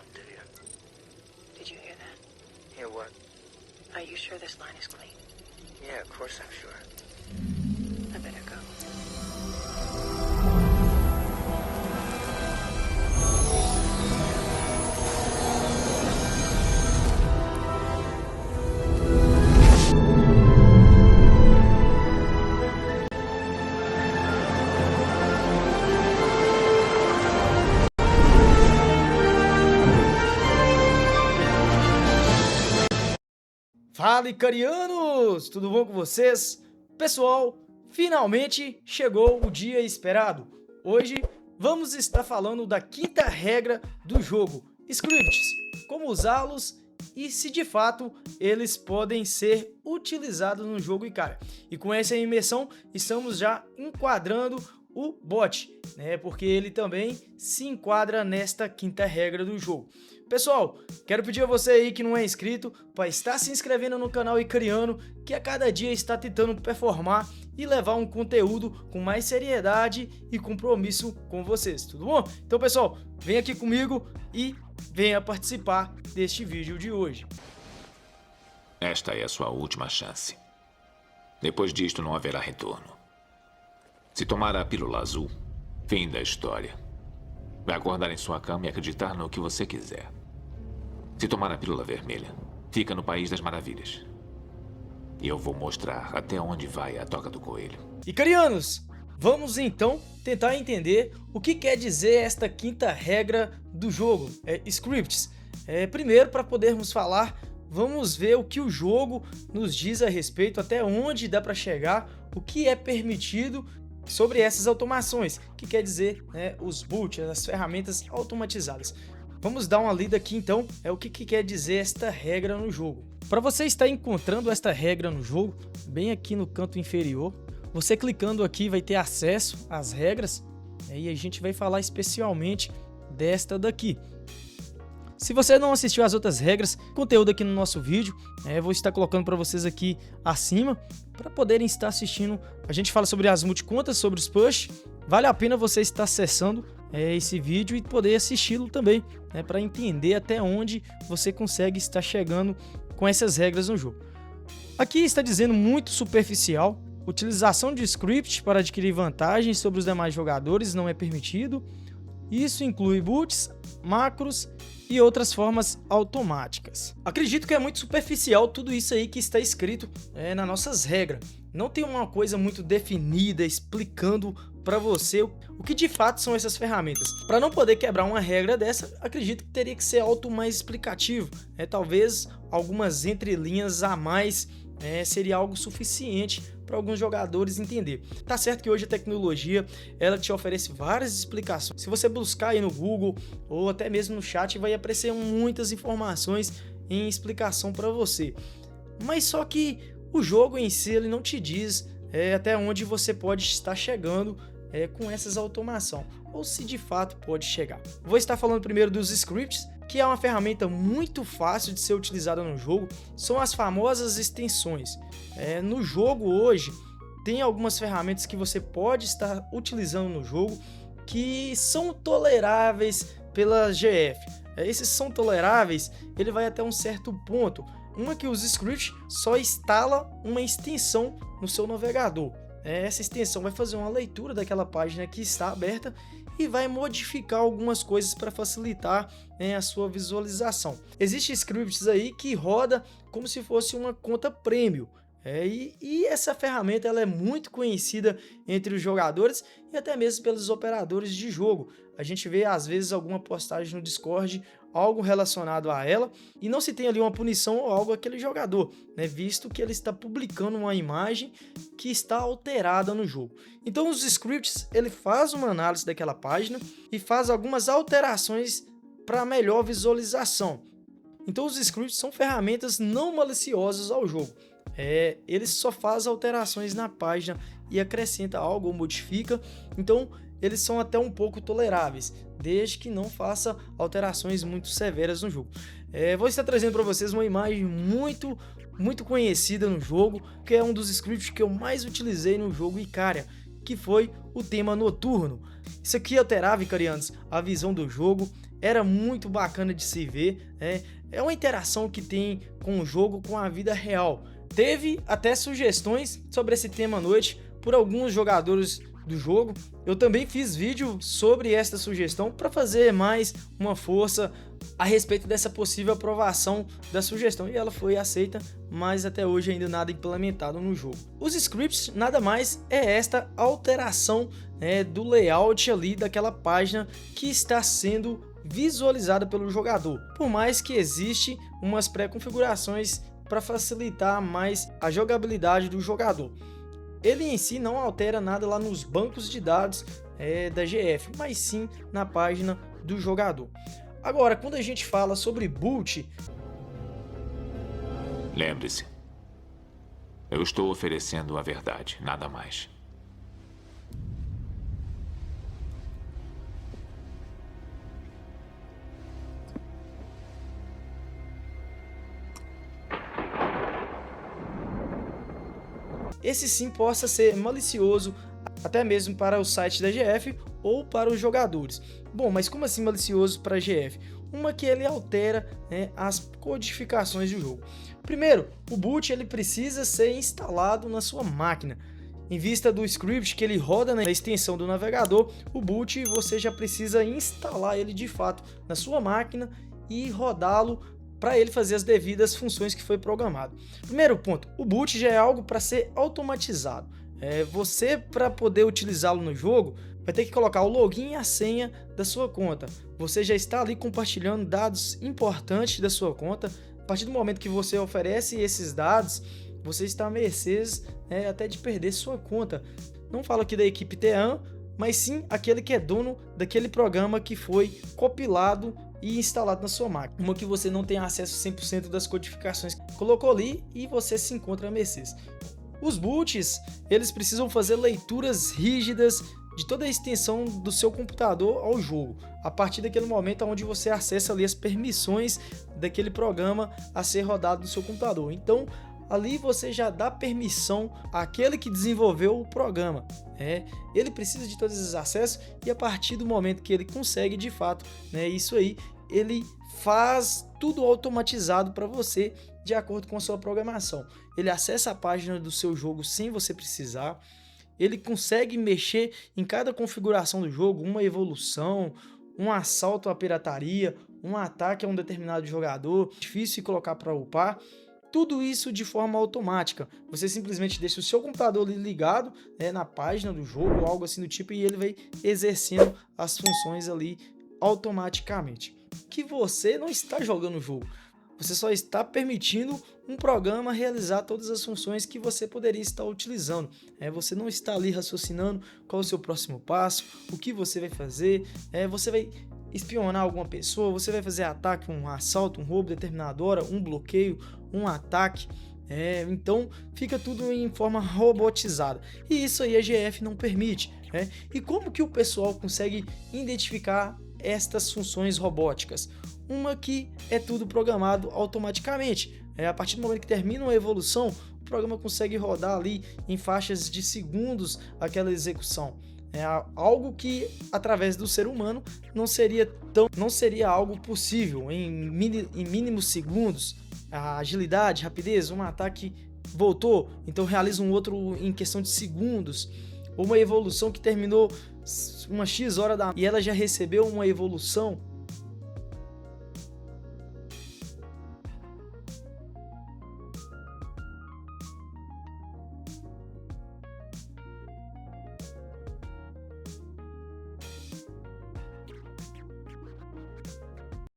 pumped of you. Did you hear that? Hear what? Are you sure this line is clean? Yeah, of course I'm sure. I better go. Fala, icarianos! Tudo bom com vocês? Pessoal, finalmente chegou o dia esperado. Hoje vamos estar falando da quinta regra do jogo, scripts, como usá-los e se de fato eles podem ser utilizados no jogo. E cara, e com essa imersão estamos já enquadrando o bot, né? Porque ele também se enquadra nesta quinta regra do jogo. Pessoal, quero pedir a você aí que não é inscrito para estar se inscrevendo no canal Icariano, que a cada dia está tentando performar e levar um conteúdo com mais seriedade e compromisso com vocês, tudo bom? Então pessoal, vem aqui comigo e venha participar deste vídeo de hoje. Esta é a sua última chance. Depois disto não haverá retorno. Se tomar a pílula azul, fim da história. Vai acordar em sua cama e acreditar no que você quiser. Se tomar a pílula vermelha, fica no País das Maravilhas. E eu vou mostrar até onde vai a toca do coelho. Icarianos, vamos então tentar entender o que quer dizer esta quinta regra do jogo, scripts. Primeiro, para podermos falar, vamos ver o que o jogo nos diz a respeito, até onde dá para chegar, o que é permitido sobre essas automações, que quer dizer, né, os boots, as ferramentas automatizadas. Vamos dar uma lida aqui então, o que quer dizer esta regra no jogo. Para você estar encontrando esta regra no jogo, bem aqui no canto inferior, você clicando aqui vai ter acesso às regras, e a gente vai falar especialmente desta daqui. Se você não assistiu às outras regras, conteúdo aqui no nosso vídeo, vou estar colocando para vocês aqui acima, para poderem estar assistindo. A gente fala sobre as multicontas, sobre os push. Vale a pena você estar acessando esse vídeo e poder assisti-lo também, para entender até onde você consegue estar chegando com essas regras no jogo. Aqui está dizendo muito superficial: utilização de script para adquirir vantagens sobre os demais jogadores não é permitido. Isso inclui boots, macros e outras formas automáticas. Acredito que é muito superficial tudo isso aí que está escrito nas nossas regras. Não tem uma coisa muito definida explicando para você o que de fato são essas ferramentas. Para não poder quebrar uma regra dessa, acredito que teria que ser algo mais explicativo. Talvez algumas entrelinhas a mais seria algo suficiente para alguns jogadores entender. Tá certo que hoje a tecnologia ela te oferece várias explicações. Se você buscar aí no Google ou até mesmo no chat, vai aparecer muitas informações em explicação para você. Mas só que o jogo em si ele não te diz até onde você pode estar chegando com essas automações, ou se de fato pode chegar. Vou estar falando primeiro dos scripts, que é uma ferramenta muito fácil de ser utilizada no jogo. São as famosas extensões. No jogo hoje tem algumas ferramentas que você pode estar utilizando no jogo que são toleráveis pela GF. Esses são toleráveis, ele vai até um certo ponto. Uma que os scripts só instala uma extensão no seu navegador. Essa extensão vai fazer uma leitura daquela página que está aberta e vai modificar algumas coisas para facilitar a sua visualização. Existem scripts aí que roda como se fosse uma conta premium. E essa ferramenta ela é muito conhecida entre os jogadores e até mesmo pelos operadores de jogo. A gente vê às vezes alguma postagem no Discord, algo relacionado a ela, e não se tem ali uma punição ou algo àquele jogador, visto que ele está publicando uma imagem que está alterada no jogo. Então os scripts ele faz uma análise daquela página e faz algumas alterações para melhor visualização. Então os scripts são ferramentas não maliciosas ao jogo. Ele só faz alterações na página e acrescenta algo ou modifica, então eles são até um pouco toleráveis, desde que não faça alterações muito severas no jogo. Vou estar trazendo para vocês uma imagem muito conhecida no jogo, que é um dos scripts que eu mais utilizei no jogo Icária, que foi o tema noturno. Isso aqui alterava, icarianos, a visão do jogo era muito bacana de se ver, né? É uma interação que tem com o jogo, com a vida real. Teve até sugestões sobre esse tema à noite por alguns jogadores do jogo. Eu também fiz vídeo sobre esta sugestão para fazer mais uma força a respeito dessa possível aprovação da sugestão, e ela foi aceita, mas até hoje ainda nada implementado no jogo. Os scripts nada mais é esta alteração, né, do layout ali daquela página que está sendo visualizada pelo jogador, por mais que existe umas pré-configurações para facilitar mais a jogabilidade do jogador. Ele em si não altera nada lá nos bancos de dados da GF, mas sim na página do jogador. Agora, quando a gente fala sobre boot... Lembre-se, eu estou oferecendo a verdade, nada mais. esse sim possa ser malicioso até mesmo para o site da GF ou para os jogadores. Bom, mas como assim malicioso para a GF? Uma que ele altera, né, as codificações do jogo. Primeiro, o boot ele precisa ser instalado na sua máquina. Em vista do script que ele roda na extensão do navegador, o boot você já precisa instalar ele de fato na sua máquina e rodá-lo para ele fazer as devidas funções que foi programado. Primeiro ponto, o boot já é algo para ser automatizado. Você, para poder utilizá-lo no jogo, vai ter que colocar o login e a senha da sua conta. Você já está ali compartilhando dados importantes da sua conta. A partir do momento que você oferece esses dados, você está a mercês, até de perder sua conta. Não falo aqui da equipe Team, mas sim aquele que é dono daquele programa que foi compilado e instalado na sua máquina. Uma que você não tem acesso 100% das codificações que colocou ali e você se encontra a mercês. Os boots, eles precisam fazer leituras rígidas de toda a extensão do seu computador ao jogo, a partir daquele momento onde você acessa ali as permissões daquele programa a ser rodado no seu computador. Então, ali você já dá permissão àquele que desenvolveu o programa. Ele precisa de todos esses acessos e a partir do momento que ele consegue de fato, isso aí, ele faz tudo automatizado para você de acordo com a sua programação. Ele acessa a página do seu jogo sem você precisar. Ele consegue mexer em cada configuração do jogo, uma evolução, um assalto à pirataria, um ataque a um determinado jogador, difícil de colocar para upar. Tudo isso de forma automática. Você simplesmente deixa o seu computador ligado na página do jogo, algo assim do tipo, e ele vai exercendo as funções ali automaticamente. Que você não está jogando o jogo. Você só está permitindo um programa realizar todas as funções que você poderia estar utilizando. Você não está ali raciocinando qual é o seu próximo passo, o que você vai fazer. Você vai espionar alguma pessoa, você vai fazer ataque, um assalto, um roubo determinada hora, um bloqueio, um ataque. Então fica tudo em forma robotizada. E isso aí a GF não permite. E como que o pessoal consegue identificar estas funções robóticas? Uma que é tudo programado automaticamente. A partir do momento que termina uma evolução, o programa consegue rodar ali em faixas de segundos aquela execução. Algo que através do ser humano não seria algo possível em mínimos segundos. A agilidade, rapidez, um ataque voltou, então realiza um outro em questão de segundos. Ou uma evolução que terminou uma X hora e ela já recebeu uma evolução